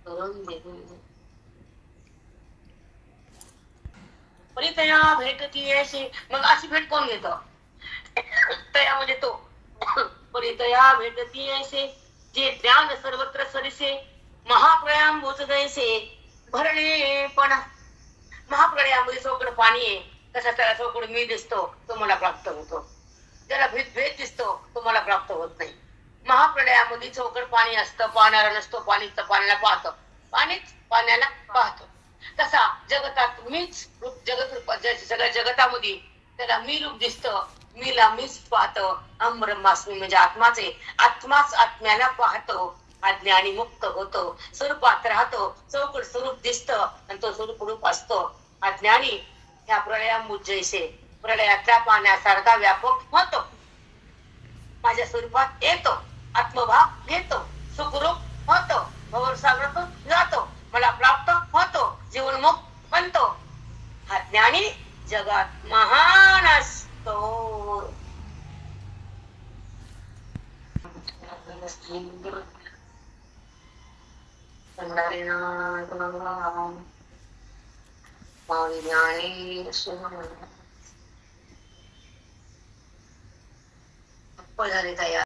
करून दिली. परितया भेटती अशी. मग अशी भेट कोण घेत? तया म्हणजे तो. परितया भेटती ऐसे, जे ज्ञान सर्वत्र सरिसे, महाप्रळयांबुज जैसे भरणे पण. महाप्रळयामध्ये चौकड पाणी आहे, तसा त्याला चौकड मी दिसतो, तो मला प्राप्त होतो. त्याला भेद भेद दिसतो, तो मला प्राप्त होत नाही. महाप्रळयामध्ये चौकड पाणी असतं, पाहणारा नसतो, पाणीच पाण्याला पाहतो, पाणीच पाण्याला पाहतो. तसा जगतात मीच रूप, जगत रूप सगळ्या जगतामध्ये त्याला मी रूप दिसतं, मीला मीच पाहतो. अहम ब्रह्मास्मी म्हणजे आत्माच आहे, आत्माच आत्म्याला पाहतो, अज्ञानी मुक्त होतो, स्वरूपात राहतो, चौकड स्वरूप दिसतं आणि तो स्वरूप रूप असतो. अज्ञानी ह्या प्रलयामुज जैसे, प्रलयातल्या पाण्यासारखा व्यापक होतो, माझ्या स्वरूपात येतो, आत्मभाव घेतो, सुखरूप होतो, भवसागरातून जातो, मला प्राप्त होतो, जीवनमुक्त बनतो. हा ज्ञानी जगात महान असतो. झाले तयार.